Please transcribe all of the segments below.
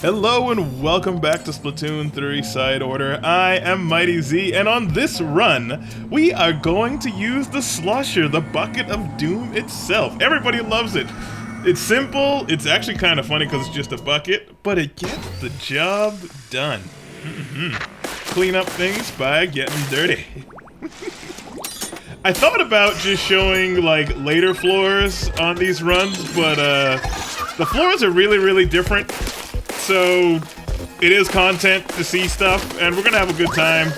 Hello and welcome back to Splatoon 3 Side Order. I am Mighty Z, and on this run, we are going to use the Slusher, the bucket of doom itself. Everybody loves it. It's simple, it's actually kind of funny because it's just a bucket, but it gets the job done. Clean up things by getting dirty. I thought about just showing like later floors on these runs, but the floors are really different. So it is content to see stuff, and we're gonna have a good time.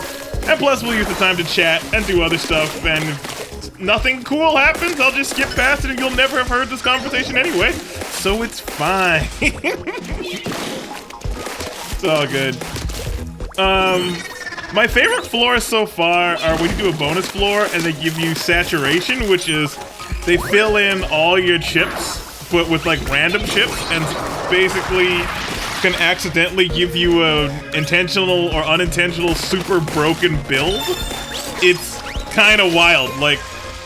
And plus we'll use the time to chat and do other stuff, and if nothing cool happens, I'll just skip past it and you'll never have heard this conversation anyway. So it's fine. It's all good. My favorite floors so far are when you do a bonus floor and they give you saturation, which is they fill in all your chips, but with like random chips, and basically can accidentally give you a intentional or unintentional super broken build. It's kind of wild, like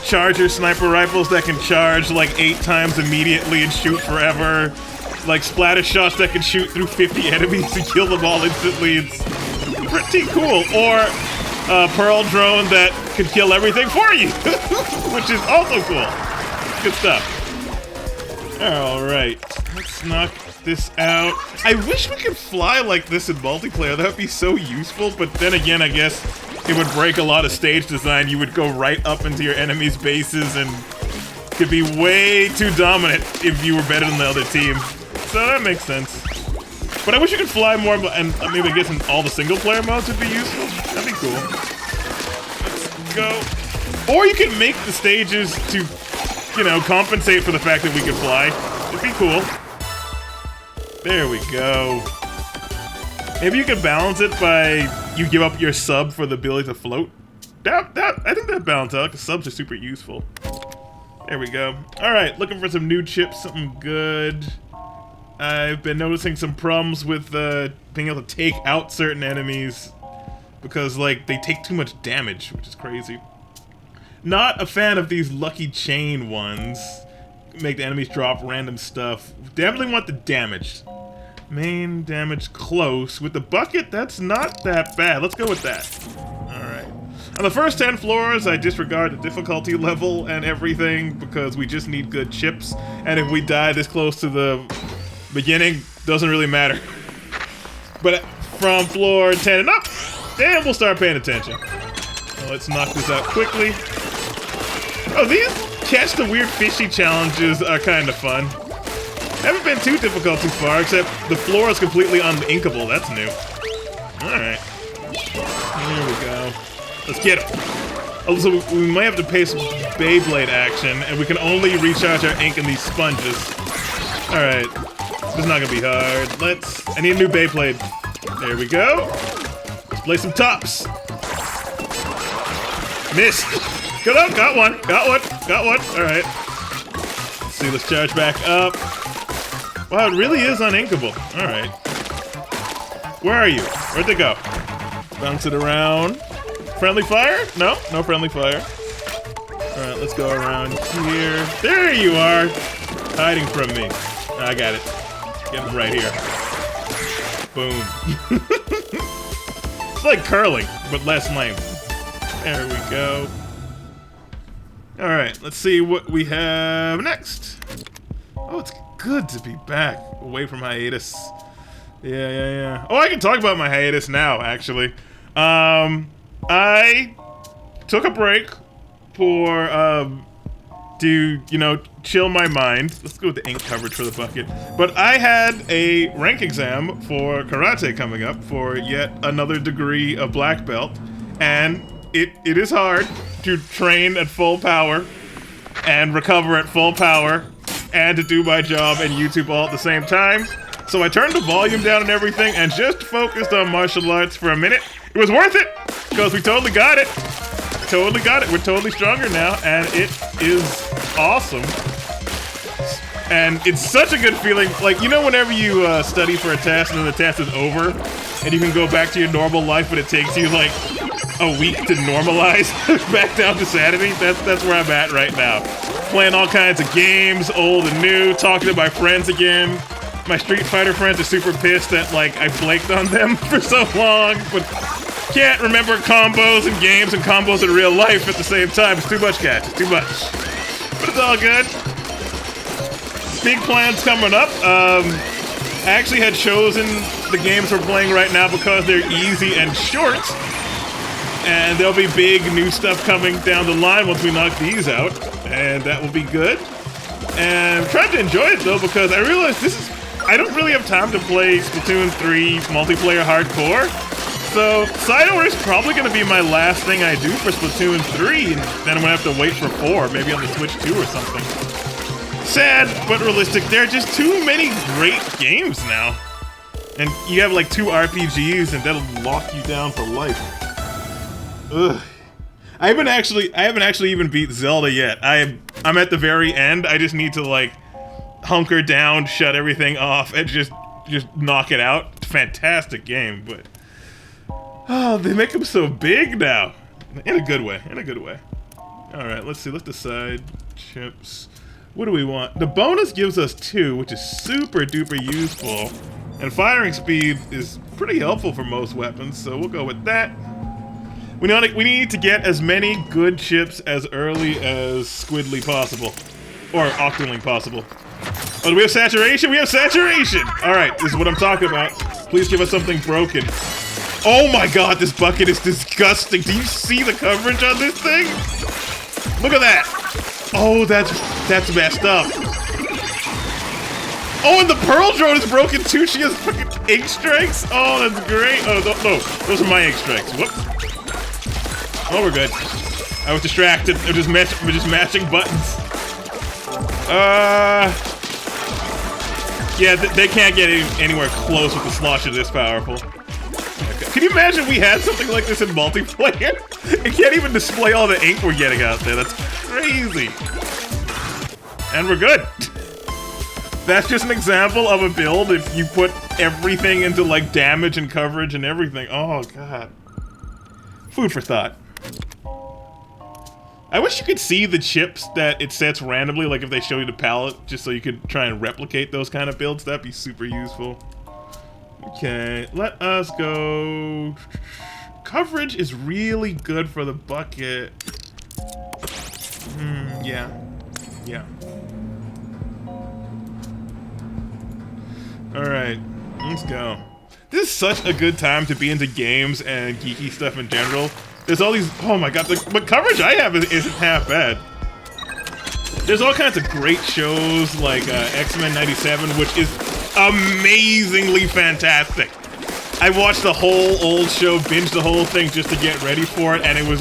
charger sniper rifles that can charge like 8 times immediately and shoot forever, like splatter shots that can shoot through 50 enemies and kill them all instantly. It's pretty cool. Or a Pearl drone that could kill everything for you, which is also cool. Good stuff. Alright, let's knock this out. I wish we could fly like this in multiplayer. That would be so useful, but then again, I guess it would break a lot of stage design. You would go right up into your enemies' bases and could be way too dominant if you were better than the other team. So that makes sense. But I wish you could fly more, and maybe I guess in all the single player modes would be useful. That'd be cool. Let's go. Or you could make the stages to, you know, compensate for the fact that we can fly. It'd be cool. There we go. Maybe you could balance it by you give up your sub for the ability to float. I think that balance out, because subs are super useful. There we go. Alright, looking for some new chips, something good. I've been noticing some problems with being able to take out certain enemies because, like, they take too much damage, which is crazy. Not a fan of these lucky chain ones. Make the enemies drop random stuff. Definitely want the damage. Main damage close. With the bucket, that's not that bad. Let's go with that. Alright. On the first 10 floors, I disregard the difficulty level and everything because we just need good chips. And if we die this close to the beginning, doesn't really matter. But from floor 10 and up, then we'll start paying attention. Well, let's knock this out quickly. Oh, these catch the weird fishy challenges are kind of fun. Haven't been too difficult too far, except the floor is completely uninkable. That's new. Alright. Here we go. Let's get him. Oh, so we might have to pay some Beyblade action, and we can only recharge our ink in these sponges. Alright. This is not gonna be hard. I need a new Beyblade. There we go. Let's play some tops. Missed. Good up, got one. Alright. Let's see, let's charge back up. Wow, it really is uninkable. Alright. Where are you? Where'd they go? Bounce it around. Friendly fire? No, no friendly fire. Alright, let's go around here. There you are! Hiding from me. I got it. Get him right here. Boom. It's like curling, but less lame. There we go. Alright, let's see what we have next. Oh, it's good to be back, away from hiatus. Yeah. Oh, I can talk about my hiatus now, actually. I took a break for, to, you know, chill my mind. Let's go with the ink coverage for the bucket. But I had a rank exam for karate coming up for yet another degree of black belt, and it is hard to train at full power and recover at full power and to do my job and YouTube all at the same time. So I turned the volume down and everything and just focused on martial arts for a minute. It was worth it because we totally got it. We're totally stronger now, and it is awesome. And it's such a good feeling. Like, you know, whenever you study for a test and then the test is over and you can go back to your normal life, but it takes you like a week to normalize back down to sanity. That's where I'm at right now. Playing all kinds of games, old and new, talking to my friends again. My Street Fighter friends are super pissed that, like, I blaked on them for so long, but can't remember combos in games and combos in real life at the same time. It's too much, guys. It's too much. But it's all good. Big plans coming up. I actually had chosen the games we're playing right now because they're easy and short. And there'll be big new stuff coming down the line once we knock these out. And that will be good. And I'm trying to enjoy it, though, because I realize I don't really have time to play Splatoon 3 multiplayer hardcore. So, Side Order is probably going to be my last thing I do for Splatoon 3, and then I'm going to have to wait for 4, maybe on the Switch 2 or something. Sad, but realistic. There are just too many great games now. And you have like 2 RPGs, and that'll lock you down for life. Ugh. I haven't actually even beat Zelda yet. I'm at the very end. I just need to like hunker down, shut everything off, and just knock it out. Fantastic game, but oh, they make them so big now. In a good way. In a good way. All right, let's see. Let's decide chips. What do we want? The bonus gives us 2, which is super duper useful, and firing speed is pretty helpful for most weapons. So we'll go with that. We need to get as many good chips as early as squidly possible. Or octally possible. Oh, do we have saturation? We have saturation! Alright, this is what I'm talking about. Please give us something broken. Oh my god, this bucket is disgusting. Do you see the coverage on this thing? Look at that! Oh, that's messed up. Oh, and the Pearl Drone is broken too. She has fucking ink strikes. Oh, that's great. Oh, no, those are my ink strikes. Whoops. Oh, we're good. I was distracted. We're just matching buttons. Yeah, they can't get anywhere close with the slosher this powerful. Okay. Can you imagine we had something like this in multiplayer? It can't even display all the ink we're getting out there. That's crazy. And we're good. That's just an example of a build if you put everything into like damage and coverage and everything. Oh god. Food for thought. I wish you could see the chips that it sets randomly, like if they show you the palette, just so you could try and replicate those kind of builds. That'd be super useful. Okay, let us go. Coverage is really good for the bucket. Yeah. Alright, let's go. This is such a good time to be into games and geeky stuff in general. There's all these, oh my god, the coverage I have isn't half bad. There's all kinds of great shows like X-Men 97, which is amazingly fantastic. I watched the whole old show, binged the whole thing just to get ready for it, and it was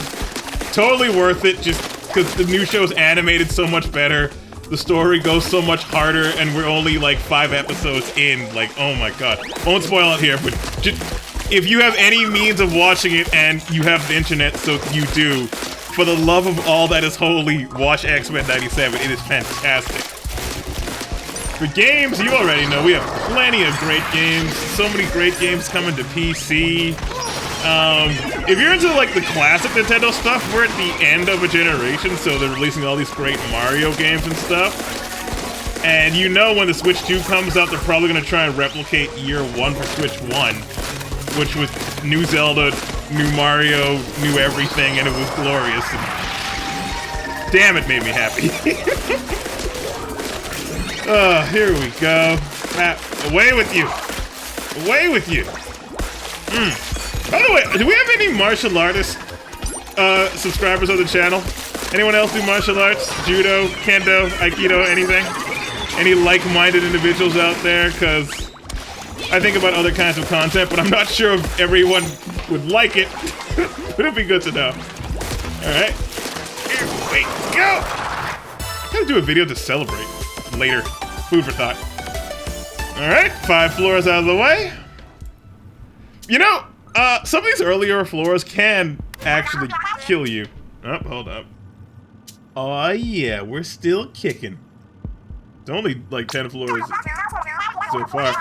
totally worth it just because the new show's animated so much better. The story goes so much harder, and we're only like 5 episodes in. Like, oh my god. Won't spoil it here, but if you have any means of watching it and you have the internet, so you do, for the love of all that is holy, watch X-Men 97. It is fantastic. For games, you already know, we have plenty of great games. So many great games coming to PC. If you're into like the classic Nintendo stuff, we're at the end of a generation, so they're releasing all these great Mario games and stuff. And you know when the Switch 2 comes out, they're probably going to try and replicate year 1 for Switch 1, which was new Zelda, new Mario, new everything, and it was glorious. And damn, it made me happy. Here we go. Away with you. Away with you. By the way, do we have any martial artist subscribers on the channel? Anyone else do martial arts? Judo, Kendo, Aikido, anything? Any like-minded individuals out there? Because I think about other kinds of content, but I'm not sure if everyone would like it. But it'd be good to know. Alright. Here we go! I gotta do a video to celebrate later. Food for thought. Alright, 5 floors out of the way. You know, some of these earlier floors can actually kill you. Oh, hold up. Oh yeah, we're still kicking. It's only like 10 floors so far.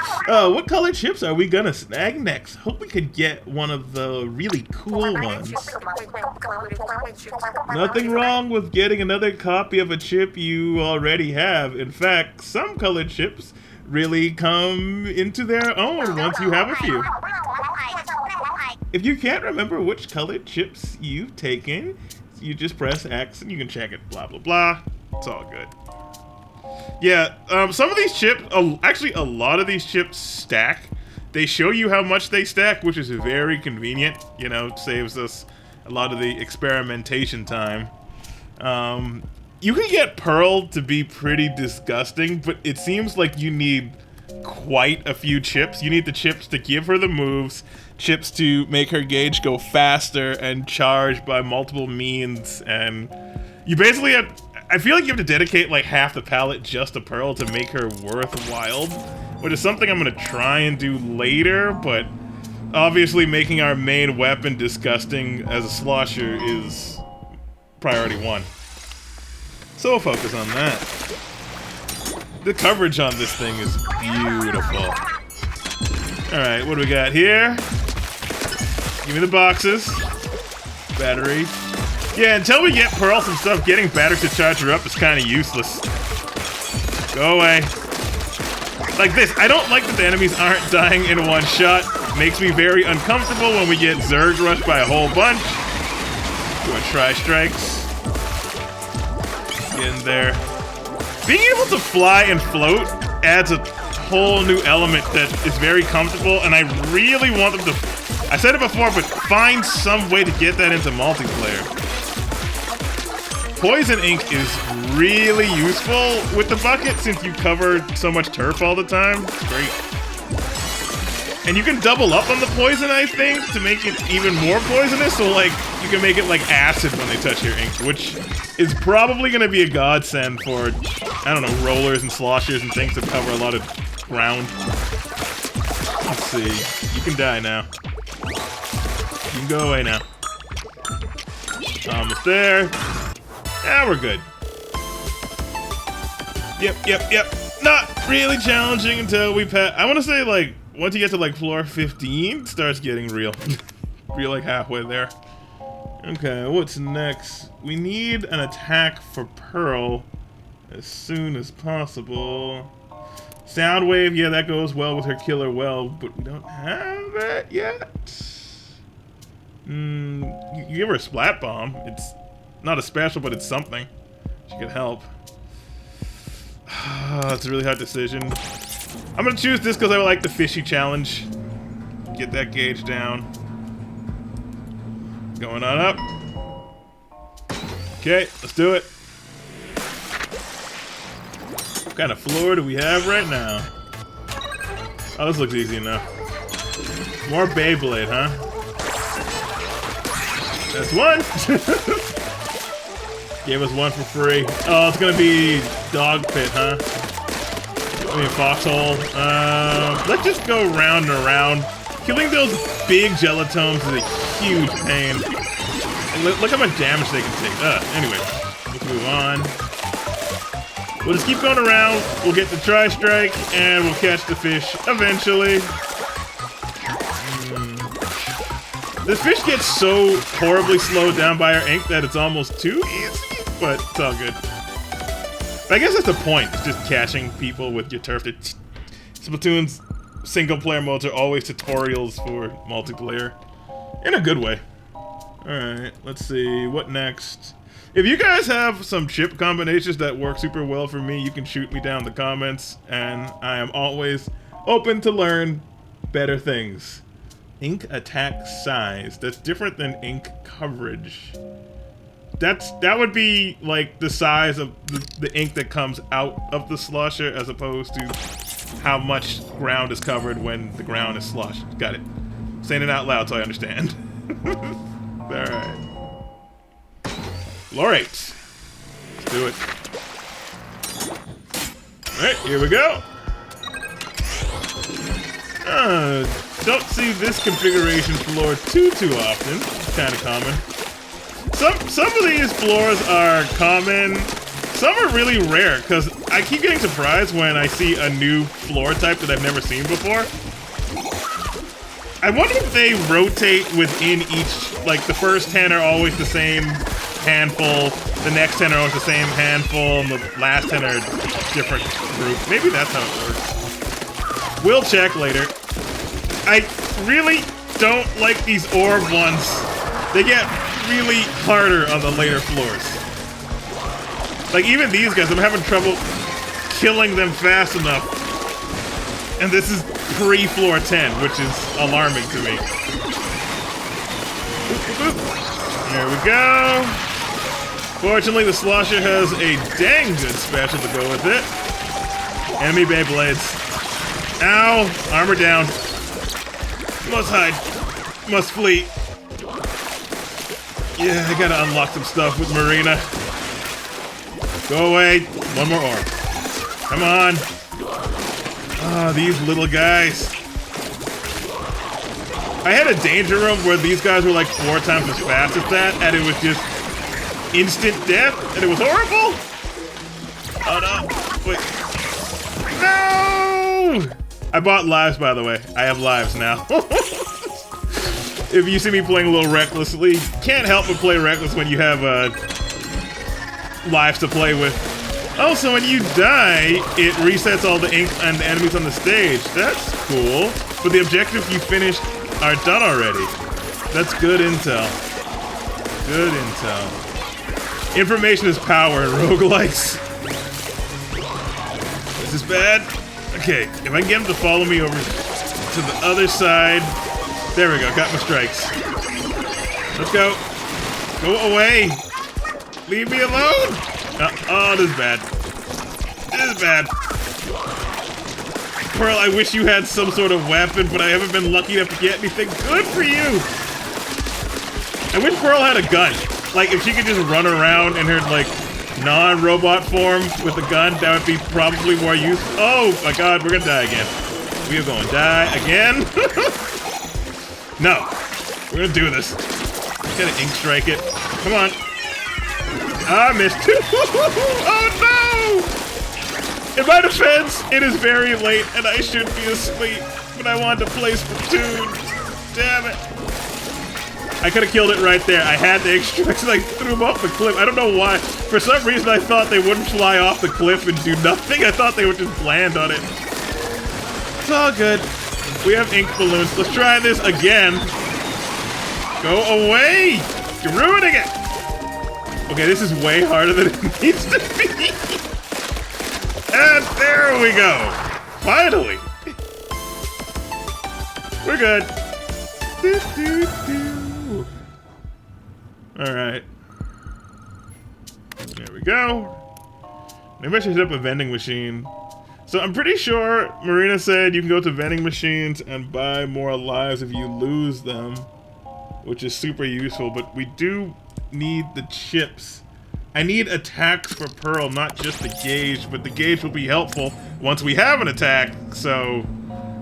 What color chips are we gonna snag next? Hope we could get one of the really cool ones. Nothing wrong with getting another copy of a chip you already have. In fact, some colored chips really come into their own once you have a few. If you can't remember which colored chips you've taken, you just press X and you can check it, blah, blah, blah. It's all good. Yeah, some of these chips, actually a lot of these chips stack. They show you how much they stack, which is very convenient. You know, it saves us a lot of the experimentation time. You can get Pearl to be pretty disgusting, but it seems like you need quite a few chips. You need the chips to give her the moves, chips to make her gauge go faster and charge by multiple means, and you basically have, I feel like you have to dedicate like half the palette just to Pearl to make her worthwhile, which is something I'm gonna try and do later, but obviously making our main weapon disgusting as a slosher is priority 1. So we'll focus on that. The coverage on this thing is beautiful. Alright, what do we got here? Give me the boxes. Battery. Yeah, until we get Pearl some stuff, getting batteries to charge her up is kind of useless. Go away. Like this, I don't like that the enemies aren't dying in one shot. Makes me very uncomfortable when we get Zerg rushed by a whole bunch. Doing tri-strikes. Get in there. Being able to fly and float adds a whole new element that is very comfortable, and I really want them to, I said it before, but find some way to get that into multiplayer. Poison ink is really useful with the bucket since you cover so much turf all the time. It's great. And you can double up on the poison, I think, to make it even more poisonous, so like, you can make it like acid when they touch your ink, which is probably going to be a godsend for, I don't know, rollers and sloshers and things that cover a lot of ground. Let's see. You can die now. You can go away now. Almost there. Yeah, we're good. Yep. Not really challenging until we pass. I want to say, like, once you get to, like, floor 15, it starts getting real. We're, like, halfway there. Okay, what's next? We need an attack for Pearl as soon as possible. Sound wave, yeah, that goes well with her killer well, but we don't have that yet. You give her a splat bomb. It's not a special, but it's something. She could help. It's a really hard decision. I'm gonna choose this because I like the fishy challenge. Get that gauge down. Going on up. Okay, let's do it. What kind of floor do we have right now? Oh, this looks easy enough. More Beyblade, huh? That's one! Gave us one for free. Oh, it's gonna be Dog Pit, huh? I mean, Foxhole. Let's just go round and around. Killing those big gelatomes is a huge pain. Look how much damage they can take. Anyway, let's move on. We'll just keep going around. We'll get the tri-strike, and we'll catch the fish eventually. This fish gets so horribly slowed down by our ink that it's almost too easy, but it's all good. But I guess that's the point. It's just catching people with your turf. Splatoon's single-player modes are always tutorials for multiplayer. In a good way. Alright, let's see. What next? If you guys have some chip combinations that work super well for me, you can shoot me down in the comments, and I am always open to learn better things. Ink attack size. That's different than ink coverage. That would be like the size of the ink that comes out of the slosher as opposed to how much ground is covered when the ground is sloshed. Got it. Saying it out loud so I understand. Alright. Floor 8. Let's do it. Alright, here we go. Don't see this configuration floor too often. It's kind of common. Some of these floors are common. Some are really rare, because I keep getting surprised when I see a new floor type that I've never seen before. I wonder if they rotate within each, like the first 10 are always the same handful, the next 10 are always the same handful, and the last 10 are a different group. Maybe that's how it works. We'll check later. I really don't like these orb ones. They get really harder on the later floors. Like, even these guys, I'm having trouble killing them fast enough. And this is pre-floor 10, which is alarming to me. There we go. Fortunately, the Slosher has a dang good special to go with it. Enemy Beyblades. Ow! Armor down. Must hide. Must flee. Yeah, I gotta unlock some stuff with Marina. Go away. One more orb. Come on. Ah, these little guys. I had a danger room where these guys were like 4 times as fast as that, and it was just instant death, and it was horrible. Oh no. Wait. No! I bought lives, by the way. I have lives now. If you see me playing a little recklessly, can't help but play reckless when you have lives to play with. Also, when you die, it resets all the ink and the enemies on the stage. That's cool. But the objectives you finished are done already. That's good intel. Good intel. Information is power in roguelikes. This is bad. Okay, if I can get him to follow me over to the other side. There we go, got my strikes. Let's go. Go away. Leave me alone. Oh, this is bad. This is bad. Pearl, I wish you had some sort of weapon, but I haven't been lucky enough to get anything good for you. I wish Pearl had a gun. Like, if she could just run around in her, like, non-robot form with a gun, that would be probably more useful. Oh, my God, we're gonna die again. We are going to die again. No. We're gonna do this. Gotta ink strike it. Come on. I missed. Oh, no! In my defense, it is very late and I should be asleep, but I wanted to play Splatoon. Damn it. I could have killed it right there. I had the extracts and I threw them off the cliff. I don't know why. For some reason, I thought they wouldn't fly off the cliff and do nothing. I thought they would just land on it. It's all good. We have ink balloons. Let's try this again. Go away. You're ruining it. Okay, this is way harder than it needs to be. And there we go. Finally. We're good. Alright. There we go. Maybe I should hit up a vending machine. So I'm pretty sure Marina said you can go to vending machines and buy more lives if you lose them, which is super useful, but we do need the chips. I need attacks for Pearl, not just the gauge, but the gauge will be helpful once we have an attack, so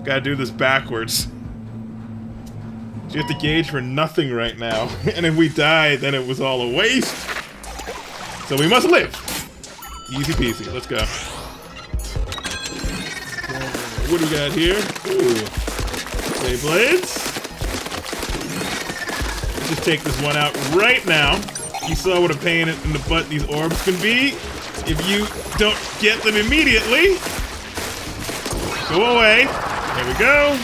gotta do this backwards. So you have to gauge for nothing right now, and if we die, then it was all a waste. So we must live. Easy peasy, let's go. What do we got here? Ooh. Beyblades. Let's just take this one out right now. You saw what a pain in the butt these orbs can be. If you don't get them immediately. Go away. There we go.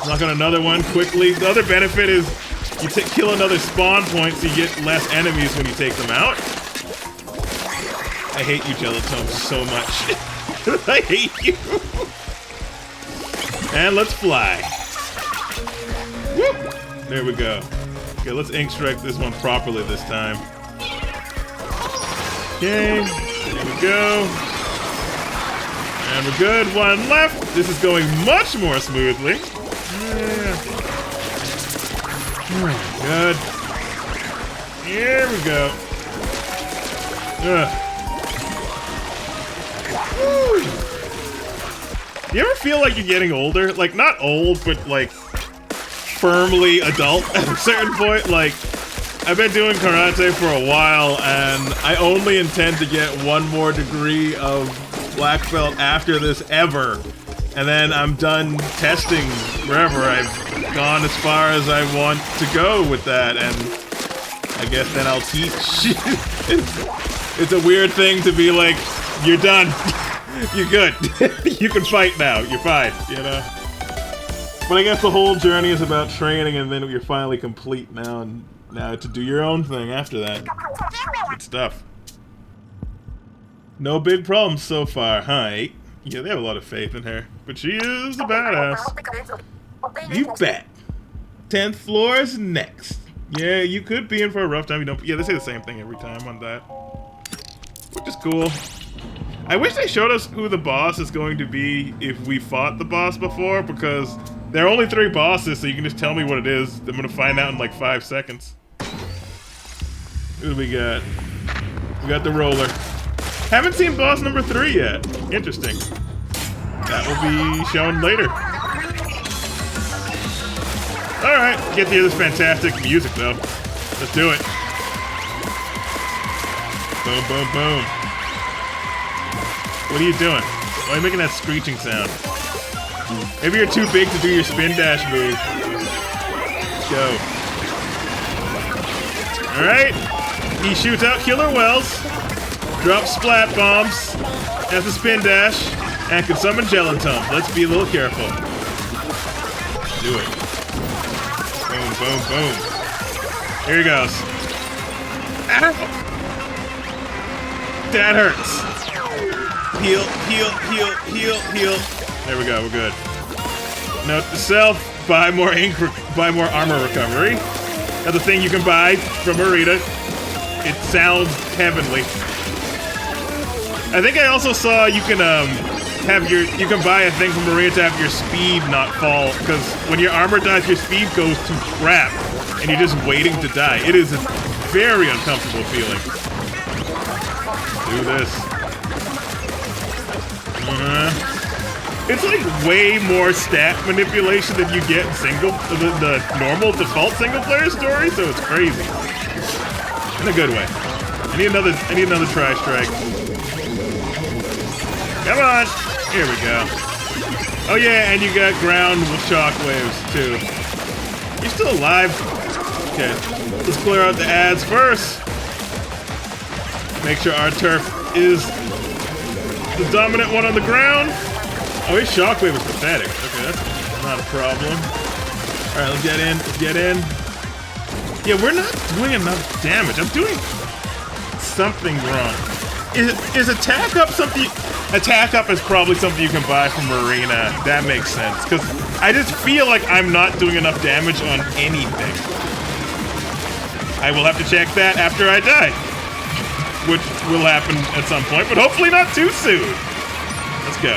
Knock on another one quickly. The other benefit is you kill another spawn point so you get less enemies when you take them out. I hate you, Gelatome, so much. I hate you. And let's fly. Whoop. There we go. Okay, let's ink strike this one properly this time. Okay, there we go. And we're good. One left. This is going much more smoothly. Yeah. Good. Here we go. Ugh. Woo. You ever feel like you're getting older? Like, not old, but like firmly adult at a certain point. Like, I've been doing karate for a while, and I only intend to get one more degree of black belt after this ever. And then I'm done testing wherever. I've gone as far as I want to go with that, and I guess then I'll teach. It's a weird thing to be like, you're done. You're good. You can fight now. You're fine, you know? But I guess the whole journey is about training, and then you're finally complete now, and now to do your own thing after that. Good stuff. No big problems so far, huh? Yeah, they have a lot of faith in her. But she is a badass. You bet. 10th floor is next. Yeah, you could be in for a rough time. You don't. Yeah, they say the same thing every time on that. Which is cool. I wish they showed us who the boss is going to be if we fought the boss before, because there are only 3 bosses, so you can just tell me what it is. I'm gonna find out in like 5 seconds. Who do we got? We got the roller. Haven't seen boss number 3 yet. Interesting. That will be shown later. Alright, get to hear this fantastic music though. Let's do it. Boom, boom, boom. What are you doing? Why are you making that screeching sound? Maybe you're too big to do your spin dash move. Let's go. Alright. He shoots out killer wells, drops splat bombs, has a spin dash, and can summon gelatons. Let's be a little careful. Do it. Boom, boom, boom. Here he goes. Ow. That hurts. Heal, heal, heal, heal, heal. There we go, we're good. Note to self, buy more armor recovery. That's a thing you can buy from Marita. It sounds heavenly. I think I also saw you can you can buy a thing from Marita to have your speed not fall, because when your armor dies, your speed goes to crap, and you're just waiting to die. It is a very uncomfortable feeling. Do this. It's like way more stat manipulation than you get in the normal default single player story, so it's crazy. In a good way. I need another tri-strike. Come on! Here we go. Oh yeah, and you got ground with shockwaves too. You're still alive. Okay. Let's clear out the ads first. Make sure our turf is the dominant one on the ground. Oh, his shockwave is pathetic. Okay, that's not a problem. Alright, let's get in. Let's get in. Yeah, we're not doing enough damage. I'm doing something wrong. Is attack up something? Attack up is probably something you can buy from Marina. That makes sense. Because I just feel like I'm not doing enough damage on anything. I will have to check that after I die. Which will happen at some point, but hopefully not too soon. Let's go.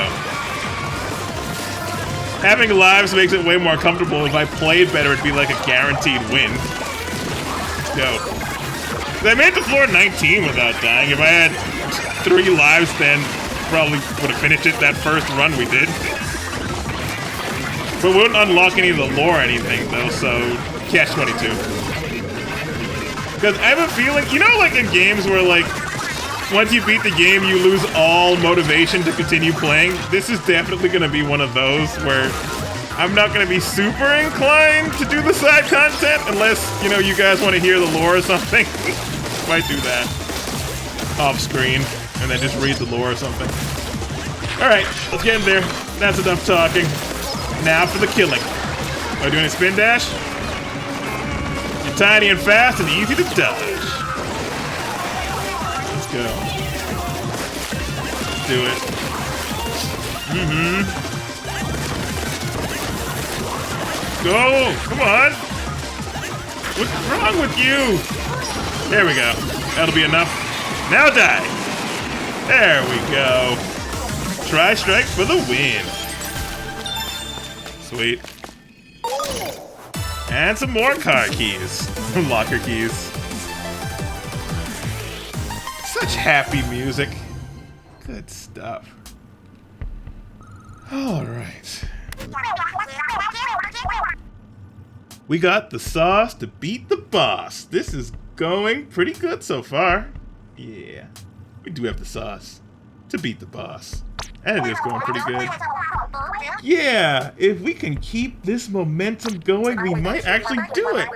Having lives makes it way more comfortable. If I played better, it'd be like a guaranteed win. Let's go. I made it to floor 19 without dying. If I had 3 lives, then probably would have finished it that first run we did. But we wouldn't unlock any of the lore or anything, though, so catch 22. Because I have a feeling, you know, like in games where, like, once you beat the game, you lose all motivation to continue playing? This is definitely going to be one of those where I'm not going to be super inclined to do the side content unless, you know, you guys want to hear the lore or something. Might do that off screen and then just read the lore or something. Alright, let's get in there. That's enough talking. Now for the killing. Are we doing a spin dash? You're tiny and fast and easy to dodge. Let's go. Let's do it. Go! Come on! What's wrong with you? There we go. That'll be enough. Now die! There we go. Tri-strike for the win. Sweet. And some more car keys. Locker keys. Such happy music. Good stuff. Alright. We got the sauce to beat the boss. This is going pretty good so far. Yeah. We do have the sauce to beat the boss. And it is going pretty good. Yeah, if we can keep this momentum going, we might actually do it.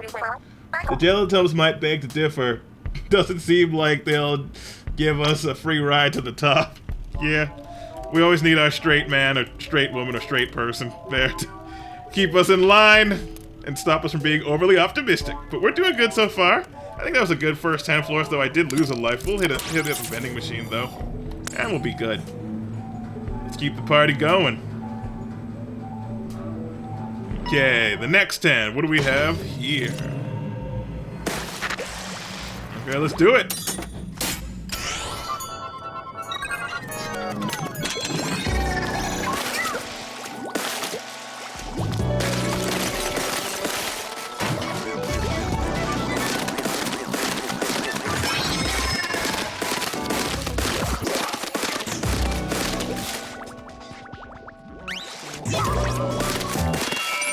The Gelatums might beg to differ. Doesn't seem like they'll give us a free ride to the top. Yeah, We always need our straight man or straight woman or straight person there to keep us in line and stop us from being overly optimistic. But we're doing good so far. I think that was a good first 10 floors, though I did lose a life. We'll hit a vending machine, though, and we'll be good. Let's keep the party going. Okay, the next 10. What do we have here? Okay, let's do it.